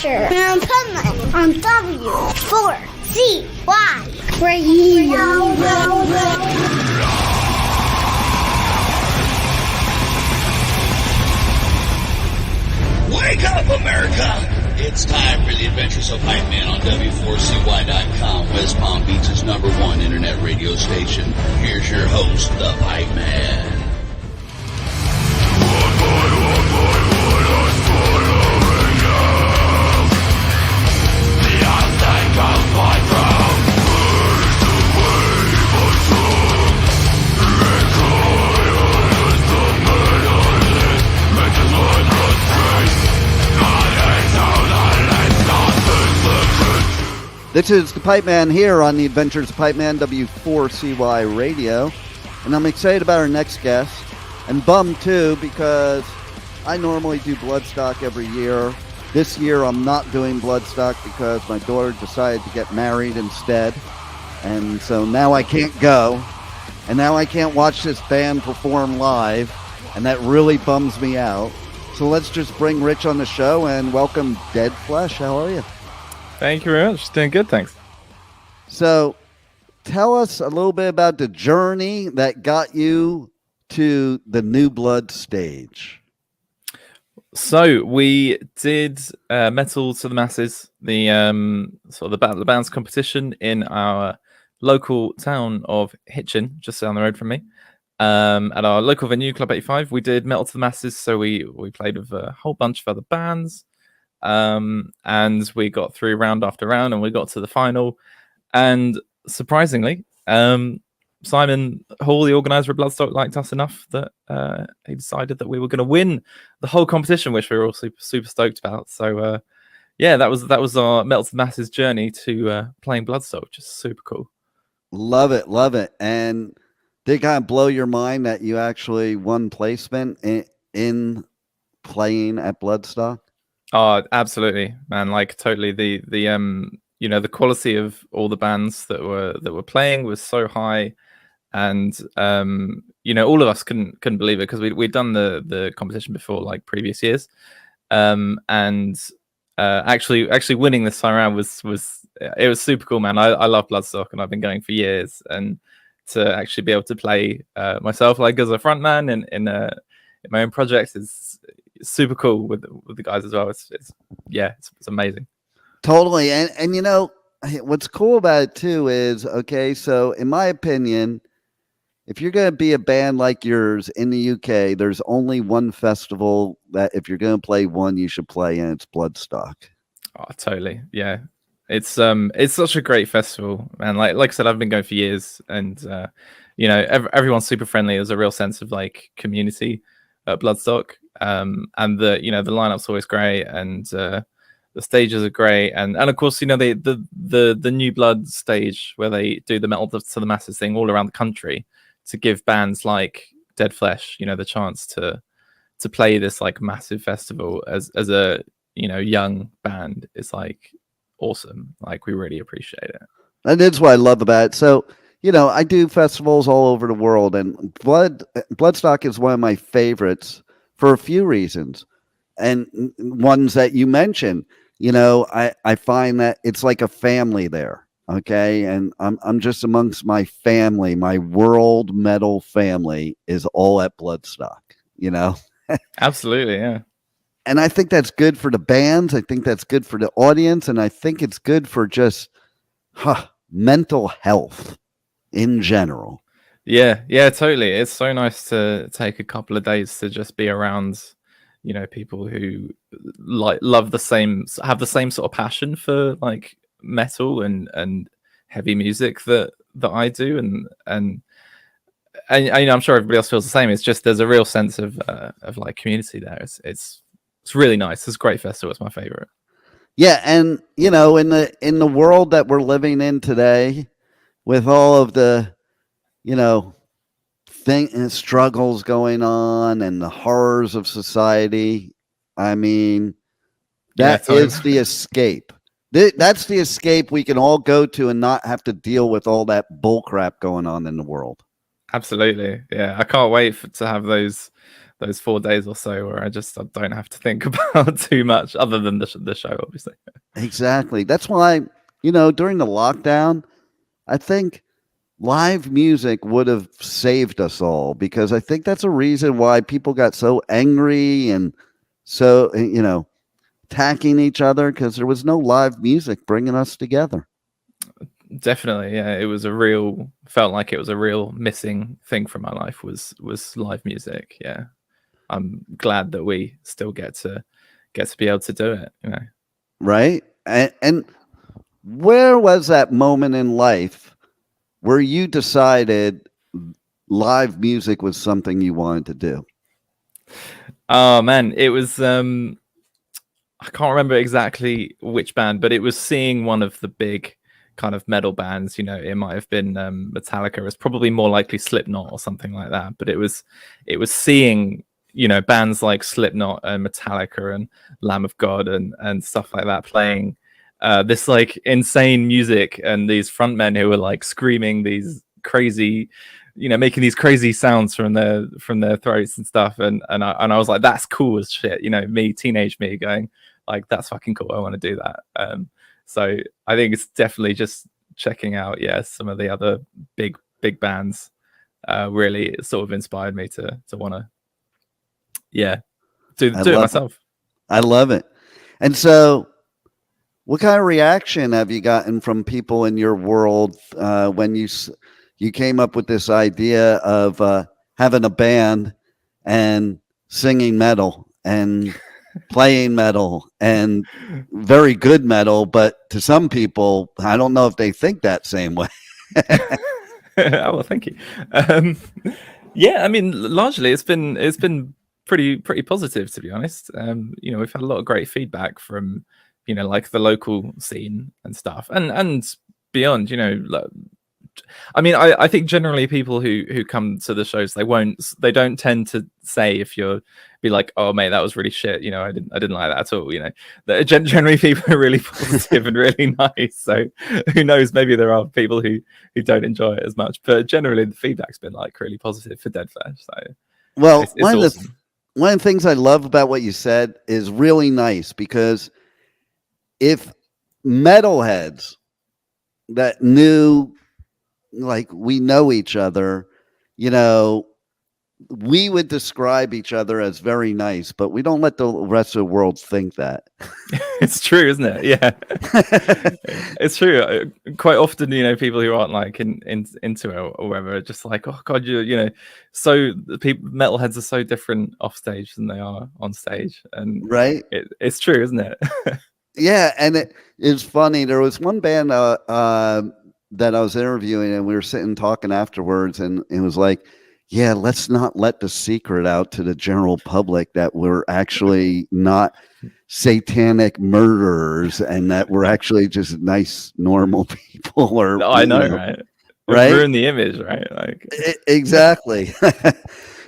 Adventure on Pipeman on W4CY Radio. Wake up, America! It's time for the Adventures of Pipeman on W4CY.com, West Palm Beach's #1 internet radio station. Here's your host, the Pipeman. This is the Pipeman here on the Adventures of Pipeman, W4CY Radio. And I'm excited about our next guest. And bummed, too, because I normally do Bloodstock every year. This year, I'm not doing Bloodstock because my daughter decided to get married instead. And so now I can't go. And now I can't watch this band perform live. And that really bums me out. So let's just bring Rich on the show and welcome Dead Flesh. How are you? Thank you very much. Doing good, thanks. So tell us a little bit about the journey that got you to the New Blood stage. So we did Metal to the Masses, the sort of the Battle of the Bands competition in our local town of Hitchin, just down the road from me. At our local venue, Club 85, we did Metal to the Masses. So we played with a whole bunch of other bands. And we got through round after round and we got to the final, and surprisingly Simon Hall, the organizer of Bloodstock, liked us enough that he decided that we were going to win the whole competition, which we were all super stoked about. So yeah, that was our Metal to the Masses journey to playing Bloodstock, which is super cool. Love it And did it kind of blow your mind that you actually won placement in playing at Bloodstock? Oh, absolutely, man! Like totally. The the quality of all the bands that were playing was so high, and all of us couldn't believe it because we'd done the competition before, like previous years, and actually winning this time around was super cool, man. I love Bloodstock and I've been going for years, and to actually be able to play myself like as a frontman in my own projects is super cool with the guys as well. It's amazing. Totally. And what's cool about it too is, okay, so in my opinion, if you're going to be a band like yours in the UK, there's only one festival that if you're going to play one, you should play, and it's Bloodstock. Oh, totally. Yeah. It's such a great festival, man. Like I said, I've been going for years, and everyone's super friendly. There's a real sense of like community at Bloodstock. And the lineup's always great, and the stages are great, and of course the New Blood stage where they do the Metal to the Masses thing all around the country to give bands like Dead Flesh the chance to play this like massive festival as a young band is like awesome. Like we really appreciate it, and that's what I love about it. So I do festivals all over the world, and Bloodstock is one of my favorites for a few reasons, and ones that you mentioned. I find that it's like a family there, okay? And I'm just amongst my family. My world metal family is all at Bloodstock, Absolutely, yeah. And I think that's good for the bands. I think that's good for the audience, and I think it's good for just mental health in general. Yeah, totally. It's so nice to take a couple of days to just be around, people who have the same sort of passion for like metal and heavy music that I do, and I'm sure everybody else feels the same. It's just there's a real sense of like community there. It's really nice. It's a great festival. It's my favorite. Yeah, and in the world that we're living in today, with all of the struggles going on and the horrors of society. I mean, that is the escape. That's the escape we can all go to and not have to deal with all that bull crap going on in the world. Absolutely, yeah. I can't wait to have those 4 days or so where I don't have to think about too much other than the show, obviously. Exactly. That's why, during the lockdown, I think live music would have saved us all, because I think that's a reason why people got so angry and so, attacking each other, because there was no live music bringing us together. Definitely, yeah. Felt like it was a real missing thing from my life was live music. Yeah. I'm glad that we still get to be able to do it, Right? And where was that moment in life where you decided live music was something you wanted to do? Oh man, it was I can't remember exactly which band, but it was seeing one of the big kind of metal bands. It might have been Metallica. It's probably more likely Slipknot or something like that, but it was seeing bands like Slipknot and Metallica and Lamb of God and stuff like that playing this like insane music, and these frontmen who were like screaming these crazy, making these crazy sounds from their throats and stuff, and I was like, that's cool as shit. Teenage me going like, that's fucking cool. I want to do that. So I think it's definitely just checking out some of the other big bands really sort of inspired me to want to do it myself. I love it. And so what kind of reaction have you gotten from people in your world when you came up with this idea of having a band and singing metal and playing metal and very good metal, but to some people, I don't know if they think that same way. Oh, well, thank you. I mean, largely it's been pretty positive, to be honest. We've had a lot of great feedback from like the local scene and stuff, and beyond. I mean, I think generally people who come to the shows, they don't tend to say, if you're be like, oh mate, that was really shit, I didn't like that at all. Generally people are really positive and really nice. So who knows, maybe there are people who don't enjoy it as much, but generally the feedback's been like really positive for Dead Flesh. So well, it's awesome. One of the things I love about what you said is really nice, because if metalheads that knew, like, we know each other, we would describe each other as very nice, but we don't let the rest of the world think that. It's true, isn't it? Yeah. It's true. Quite often, people who aren't like into it or whatever are just like, oh god, so the metalheads are so different off stage than they are on stage, and right, it's true, isn't it? Yeah, and it's funny. There was one band that I was interviewing, and we were sitting talking afterwards, and it was like, yeah, let's not let the secret out to the general public that we're actually not satanic murderers, and that we're actually just nice, normal people. Or I know, right? Right? Ruin the image, right? Like exactly.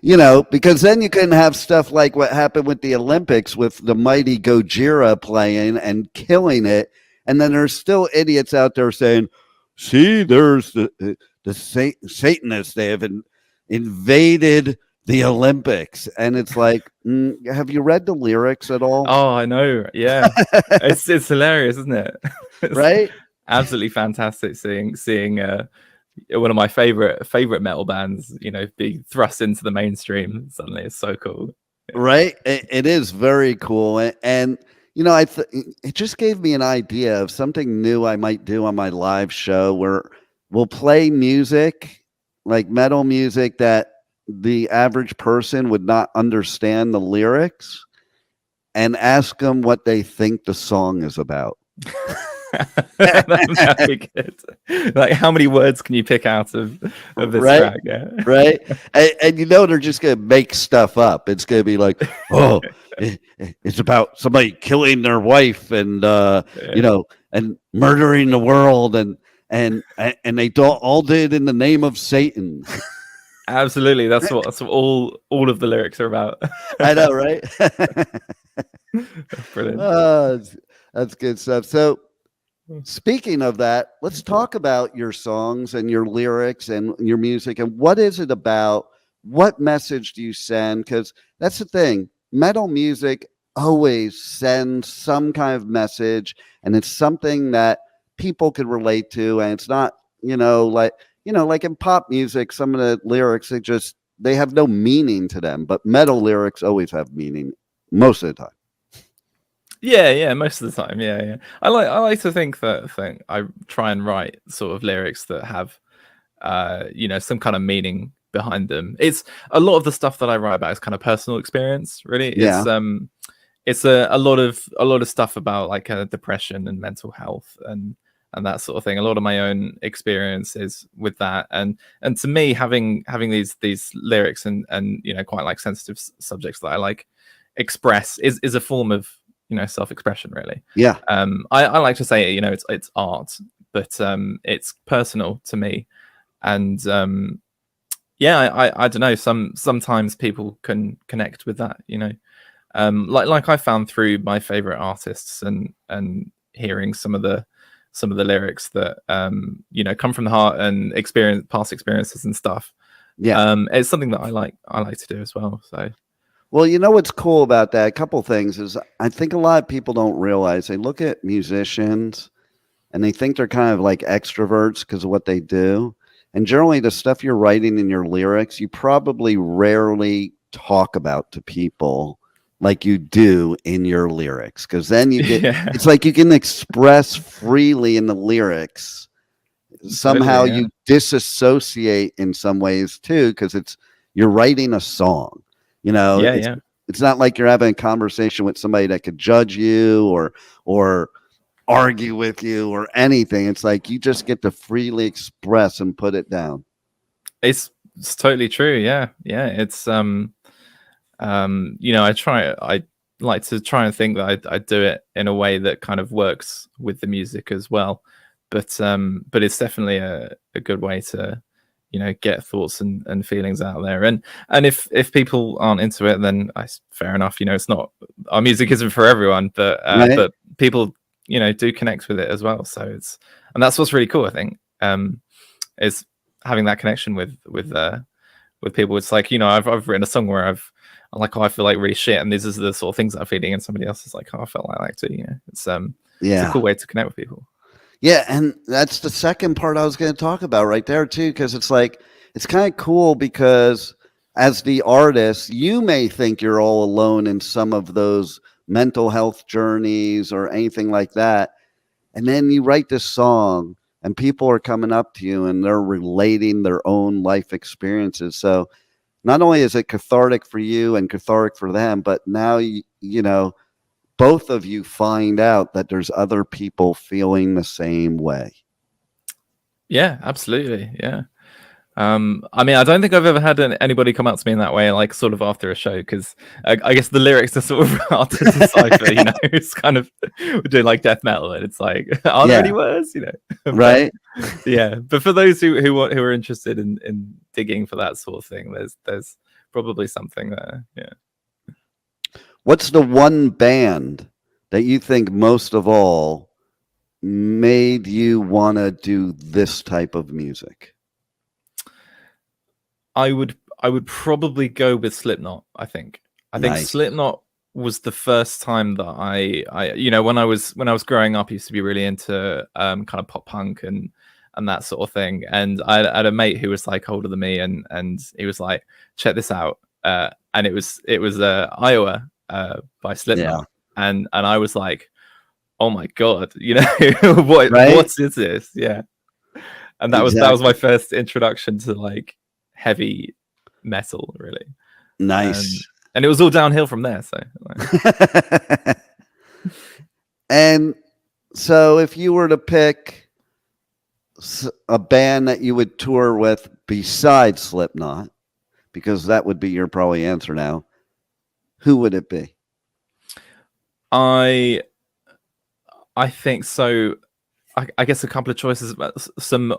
Because then you can have stuff like what happened with the Olympics, with the mighty Gojira playing and killing it, and then there's still idiots out there saying, see, there's the Satanists, they have invaded the Olympics. And it's like, have you read the lyrics at all? Oh, I know. Yeah. it's hilarious, isn't it? Right? Absolutely fantastic seeing one of my favorite metal bands, be thrust into the mainstream suddenly. It's so cool. Right? It is very cool. And it just gave me an idea of something new I might do on my live show, where we'll play music, like metal music, that the average person would not understand the lyrics, and ask them what they think the song is about. That'd be good. Like, how many words can you pick out of this track? Yeah. Right. And they're just gonna make stuff up. It's gonna be like, oh, it's about somebody killing their wife, and and murdering the world, and they all did in the name of Satan. Absolutely, that's what all of the lyrics are about. I know, right? Brilliant. That's good stuff. So Speaking of that, let's talk about your songs and your lyrics and your music and what is it about? What message do you send? Because that's the thing. Metal music always sends some kind of message, and it's something that people could relate to. And it's not, like in pop music, some of the lyrics, they have no meaning to them. But metal lyrics always have meaning most of the time. Yeah, most of the time. Yeah. I like to think that I try and write sort of lyrics that have, some kind of meaning behind them. It's a lot of the stuff that I write about is kind of personal experience, really. Yeah. It's a lot of stuff about like depression and mental health and that sort of thing. A lot of my own experiences with that, and to me, having these lyrics and quite like sensitive subjects that I like express is a form of self-expression, really. Yeah. I like to say it's art, but it's personal to me, and I don't know, sometimes people can connect with that, like I found through my favorite artists and hearing some of the lyrics that come from the heart and past experiences and stuff. It's something that I like to do as well. So well, what's cool about that? A couple things is I think a lot of people don't realize they look at musicians and they think they're kind of like extroverts because of what they do. And generally the stuff you're writing in your lyrics, you probably rarely talk about to people like you do in your lyrics. Because then you get, it's like you can express freely in the lyrics. Somehow you disassociate in some ways too, because you're writing a song. It's not like you're having a conversation with somebody that could judge you or argue with you or anything. It's like you just get to freely express and put it down. It's totally true. Yeah. It's I like to try and think that I do it in a way that kind of works with the music as well. But it's definitely a good way to get thoughts and feelings out there, and if people aren't into it, then fair enough. It's not, our music isn't for everyone, but but people do connect with it as well. So and that's what's really cool, I think, is having that connection with people. It's like, I've written a song where I feel like really shit, and these are the sort of things that I'm feeling, and somebody else is like, I felt like that too. It's a cool way to connect with people. Yeah, and that's the second part I was going to talk about right there too, because it's like, it's kind of cool because as the artist, you may think you're all alone in some of those mental health journeys or anything like that. And then you write this song and people are coming up to you and they're relating their own life experiences. So not only is it cathartic for you and cathartic for them, but now, both of you find out that there's other people feeling the same way. Yeah, absolutely. Yeah. I don't think I've ever had anybody come up to me in that way, like sort of after a show, because I guess the lyrics are sort of hard to decipher. It's kind of, we're doing like death metal, and it's like, are there any words? Right? But for those who are interested in digging for that sort of thing, there's probably something there. Yeah. What's the one band that you think most of all made you want to do this type of music? I would probably go with Slipknot. I think Slipknot was the first time that I when I was growing up, I used to be really into kind of pop punk and that sort of thing. And I had a mate who was like older than me, and he was like, check this out. And it was Iowa by Slipknot. And I was like, oh my God, what is this? Yeah. And that was my first introduction to like heavy metal, really. Nice. And it was all downhill from there. So and so if you were to pick a band that you would tour with besides Slipknot, because that would be your probably answer now, who would it be? I think so. I guess a couple of choices. Some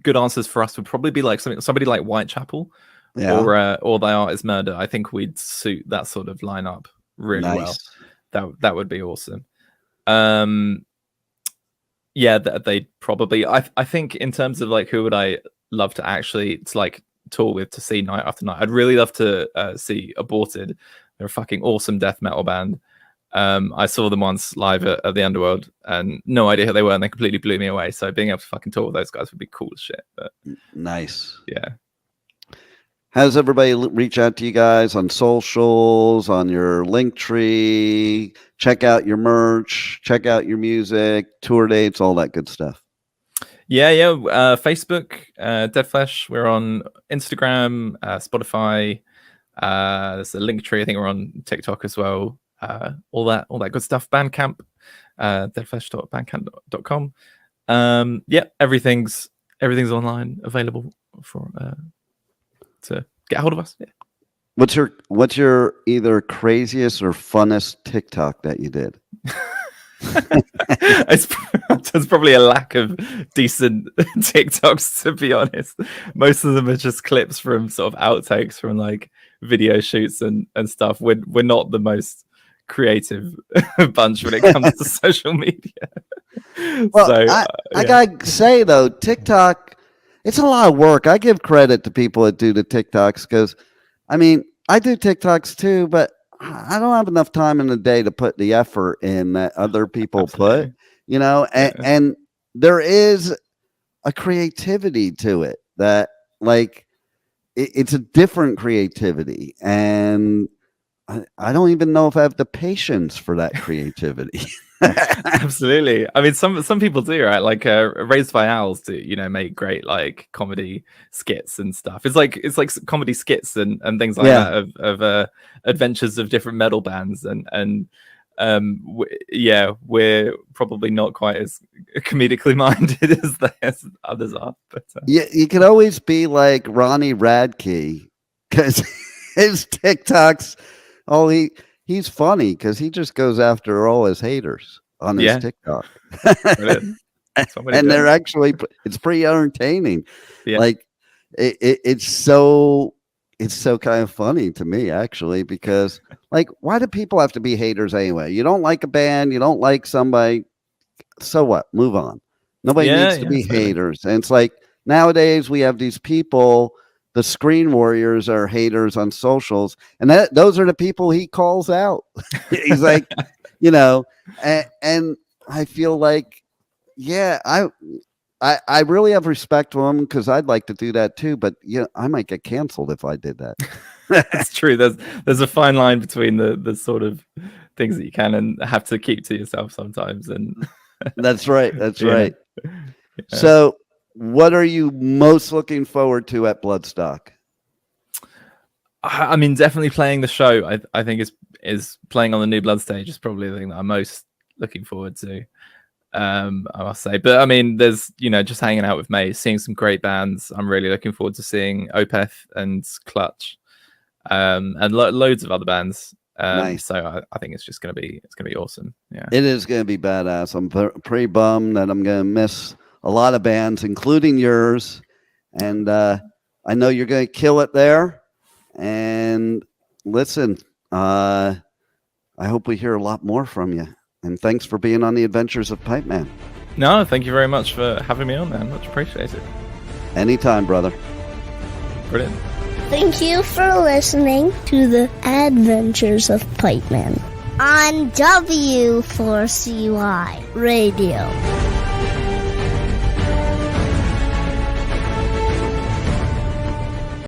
good answers for us would probably be like somebody like Whitechapel, or Thy Art Is Murder. I think we'd suit that sort of lineup really well. That would be awesome. Yeah, they probably. I think in terms of like who would I love to actually like tour with to see night after night. I'd really love to see Aborted. They're a fucking awesome death metal band. I saw them once live at the Underworld, and no idea who they were, and they completely blew me away. So being able to fucking tour with those guys would be cool as shit. But nice. Yeah. How does everybody reach out to you guys on socials, on your Linktree? Check out your merch, check out your music, tour dates, all that good stuff. Yeah. Facebook, Dead Flesh. We're on Instagram, Spotify. There's a Linktree. I think we're on TikTok as well. All that good stuff. Bandcamp, deadflesh.bandcamp.com. Everything's online, available for to get a hold of us. Yeah. What's your either craziest or funnest TikTok that you did? There's probably a lack of decent TikToks, to be honest. Most of them are just clips from sort of outtakes from like video shoots and stuff. We're not the most creative bunch when it comes to social media. Well, so, I gotta say though, TikTok, it's a lot of work. I give credit to people that do the TikToks because, I mean, I do TikToks too, but I don't have enough time in the day to put the effort in that other people Absolutely. put, you know, and there is a creativity to it that like, it's a different creativity. And I don't even know if I have the patience for that creativity. Absolutely. I mean, some people do, right? Like Raised by Owls do, you know, make great like comedy skits and stuff. It's like comedy skits and things like that of adventures of different metal bands and we're probably not quite as comedically minded as others are. But you can always be like Ronnie Radke because his TikToks. Oh, he's funny because he just goes after all his haters on his TikTok. And they're actually, it's pretty entertaining. Yeah. Like it's so kind of funny to me actually, because like, why do people have to be haters anyway? You don't like a band, you don't like somebody. So what? Move on. Nobody needs to be haters. And it's like nowadays we have these people. The screen warriors are haters on socials, and those are the people he calls out. He's like, you know, and I feel like, I really have respect for him because I'd like to do that too. But I might get canceled if I did that. That's true. There's a fine line between the sort of things that you can and have to keep to yourself sometimes. And that's right. That's right. Yeah. So. What are you most looking forward to at Bloodstock? I mean, definitely playing the show. I think is playing on the new Blood stage is probably the thing that I'm most looking forward to. I must say, but I mean, there's just hanging out with May, seeing some great bands. I'm really looking forward to seeing Opeth and Clutch, and loads of other bands. Nice. So I think it's going to be awesome. Yeah, it is going to be badass. I'm pretty bummed that I'm going to miss a lot of bands, including yours, and I know you're going to kill it there. And listen, I hope we hear a lot more from you. And thanks for being on the Adventures of Pipeman. No, thank you very much for having me on, man. Much appreciated. Anytime, brother. Brilliant. Thank you for listening to the Adventures of Pipeman on W4CY Radio.